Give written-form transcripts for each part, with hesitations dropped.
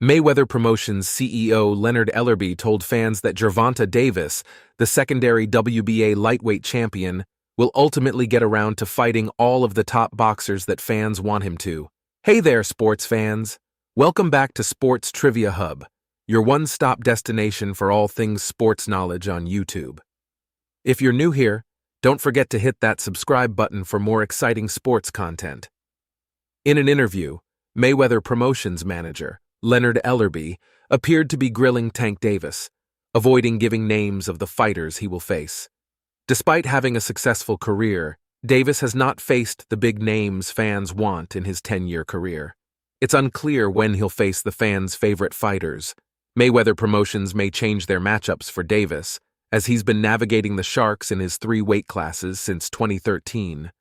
Mayweather Promotions CEO Leonard Ellerbe told fans that Gervonta Davis, the secondary WBA lightweight champion, will ultimately get around to fighting all of the top boxers that fans want him to. Hey there, sports fans! Welcome back to Sports Trivia Hub, your one-stop destination for all things sports knowledge on YouTube. If you're new here, don't forget to hit that subscribe button for more exciting sports content. In an interview, Mayweather Promotions manager Leonard Ellerbe appeared to be grilling Tank Davis, avoiding giving names of the fighters he will face. Despite having a successful career, Davis has not faced the big names fans want in his 10-year career. It's unclear when he'll face the fans' favorite fighters. Mayweather Promotions may change their matchups for Davis, as he's been navigating the Sharks in his 3 weight classes since 2013.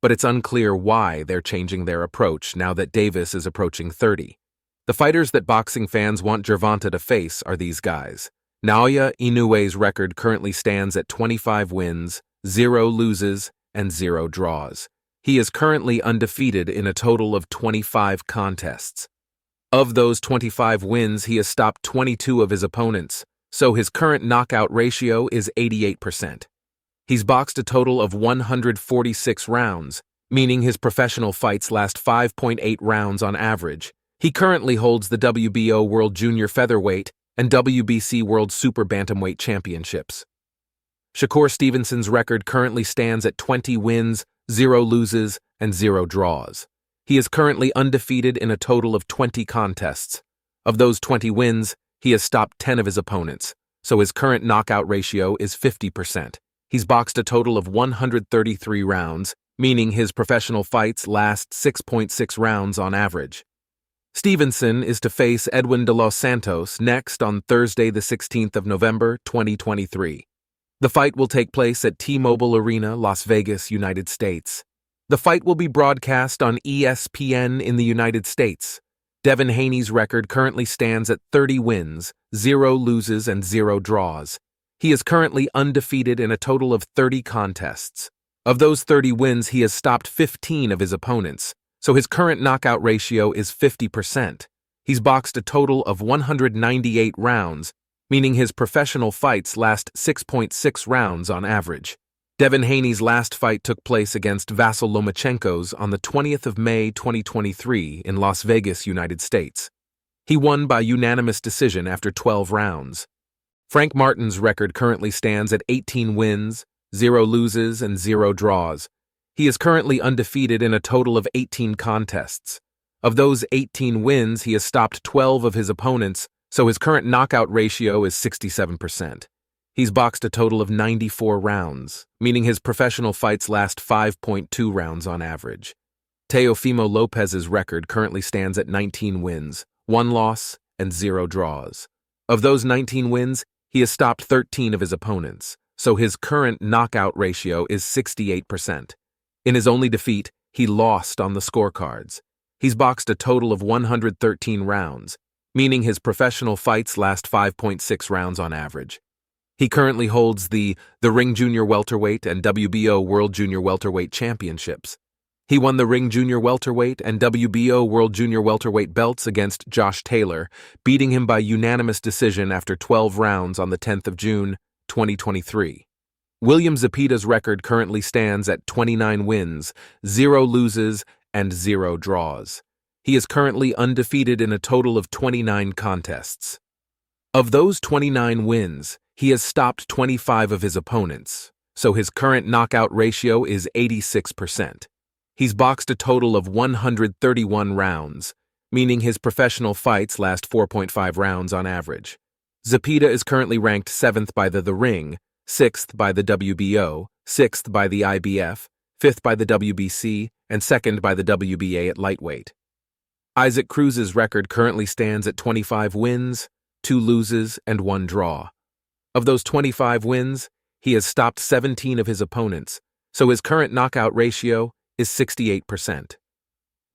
But it's unclear why they're changing their approach now that Davis is approaching 30. The fighters that boxing fans want Gervonta to face are these guys. Naoya Inoue's record currently stands at 25 wins, 0 loses, and 0 draws. He is currently undefeated in a total of 25 contests. Of those 25 wins, he has stopped 22 of his opponents, so his current knockout ratio is 88%. He's boxed a total of 146 rounds, meaning his professional fights last 5.8 rounds on average. He currently holds the WBO World Junior Featherweight and WBC World Super Bantamweight Championships. Shakur Stevenson's record currently stands at 20 wins, 0 loses, and 0 draws. He is currently undefeated in a total of 20 contests. Of those 20 wins, he has stopped 10 of his opponents, so his current knockout ratio is 50%. He's boxed a total of 133 rounds, meaning his professional fights last 6.6 rounds on average. Stevenson is to face Edwin de los Santos next on Thursday, the 16th of November, 2023. The fight will take place at T-Mobile Arena, Las Vegas, United States. The fight will be broadcast on ESPN in the United States. Devin Haney's record currently stands at 30 wins, 0 loses, and 0 draws. He is currently undefeated in a total of 30 contests. Of those 30 wins, he has stopped 15 of his opponents, so his current knockout ratio is 50%. He's boxed a total of 198 rounds, meaning his professional fights last 6.6 rounds on average. Devin Haney's last fight took place against Vasyl Lomachenko's on the 20th of May 2023 in Las Vegas, United States. He won by unanimous decision after 12 rounds. Frank Martin's record currently stands at 18 wins, 0 loses, and 0 draws. He is currently undefeated in a total of 18 contests. Of those 18 wins, he has stopped 12 of his opponents, so his current knockout ratio is 67%. He's boxed a total of 94 rounds, meaning his professional fights last 5.2 rounds on average. Teofimo Lopez's record currently stands at 19 wins, 1 loss, and 0 draws. Of those 19 wins, he has stopped 13 of his opponents, so his current knockout ratio is 68%. In his only defeat, he lost on the scorecards. He's boxed a total of 113 rounds, meaning his professional fights last 5.6 rounds on average. He currently holds the Ring Junior Welterweight and WBO World Junior Welterweight Championships. He won the Ring Junior Welterweight and WBO World Junior Welterweight belts against Josh Taylor, beating him by unanimous decision after 12 rounds on the 10th of June, 2023. William Zepida's record currently stands at 29 wins, 0 loses, and 0 draws. He is currently undefeated in a total of 29 contests. Of those 29 wins, he has stopped 25 of his opponents, so his current knockout ratio is 86%. He's boxed a total of 131 rounds, meaning his professional fights last 4.5 rounds on average. Zepida is currently ranked 7th by the Ring, 6th by the WBO, 6th by the IBF, 5th by the WBC, and 2nd by the WBA at lightweight. Isaac Cruz's record currently stands at 25 wins, 2 loses, and 1 draw. Of those 25 wins, he has stopped 17 of his opponents, so his current knockout ratio is 68%.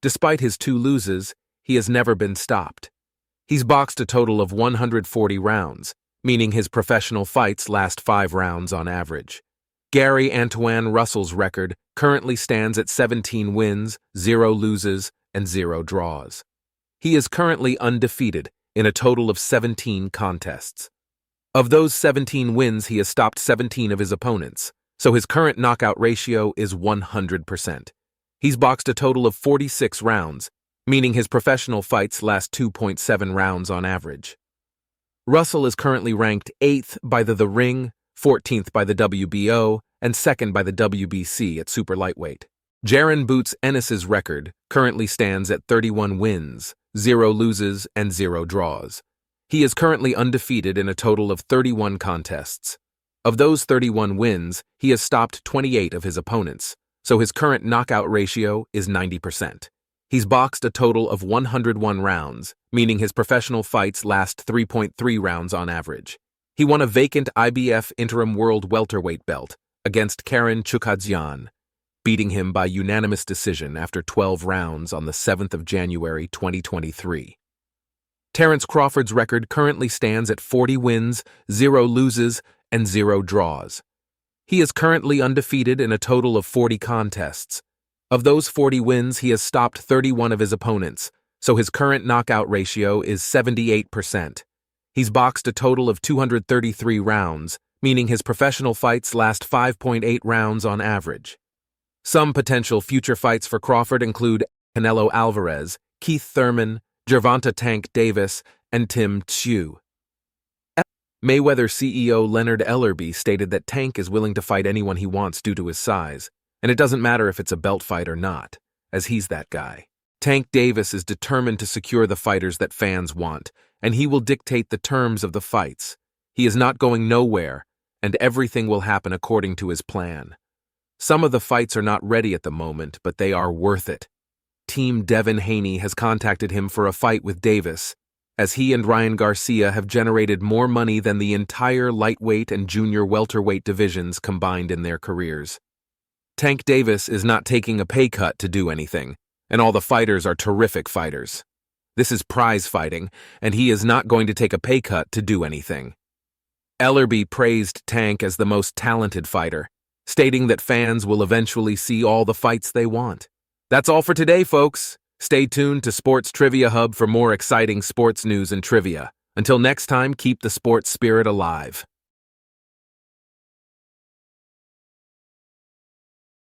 Despite his 2 loses, he has never been stopped. He's boxed a total of 140 rounds, meaning his professional fights last 5 rounds on average. Gary Antoine Russell's record currently stands at 17 wins, 0 loses, and 0 draws. He is currently undefeated in a total of 17 contests. Of those 17 wins, he has stopped 17 of his opponents, so his current knockout ratio is 100%. He's boxed a total of 46 rounds, meaning his professional fights last 2.7 rounds on average. Russell is currently ranked 8th by The Ring, 14th by the WBO, and 2nd by the WBC at super lightweight. Jaron Boots Ennis's record currently stands at 31 wins, 0 loses, and 0 draws. He is currently undefeated in a total of 31 contests. Of those 31 wins, he has stopped 28 of his opponents, so his current knockout ratio is 90%. He's boxed a total of 101 rounds, meaning his professional fights last 3.3 rounds on average. He won a vacant IBF Interim World Welterweight belt against Karen Chukadzian, beating him by unanimous decision after 12 rounds on the 7th of January 2023. Terence Crawford's record currently stands at 40 wins, 0 loses, and 0 draws. He is currently undefeated in a total of 40 contests. Of those 40 wins, he has stopped 31 of his opponents, so his current knockout ratio is 78%. He's boxed a total of 233 rounds, meaning his professional fights last 5.8 rounds on average. Some potential future fights for Crawford include Canelo Alvarez, Keith Thurman, Gervonta "Tank" Davis, and Tim Tszyu. Mayweather CEO Leonard Ellerbe stated that Tank is willing to fight anyone he wants due to his size, and it doesn't matter if it's a belt fight or not, as he's that guy. Tank Davis is determined to secure the fighters that fans want, and he will dictate the terms of the fights. He is not going nowhere, and everything will happen according to his plan. Some of the fights are not ready at the moment, but they are worth it. Team Devin Haney has contacted him for a fight with Davis, as he and Ryan Garcia have generated more money than the entire lightweight and junior welterweight divisions combined in their careers. Tank Davis is not taking a pay cut to do anything, and all the fighters are terrific fighters. This is prize fighting, and he is not going to take a pay cut to do anything. Ellerbe praised Tank as the most talented fighter, stating that fans will eventually see all the fights they want. That's all for today, folks. Stay tuned to Sports Trivia Hub for more exciting sports news and trivia. Until next time, keep the sports spirit alive.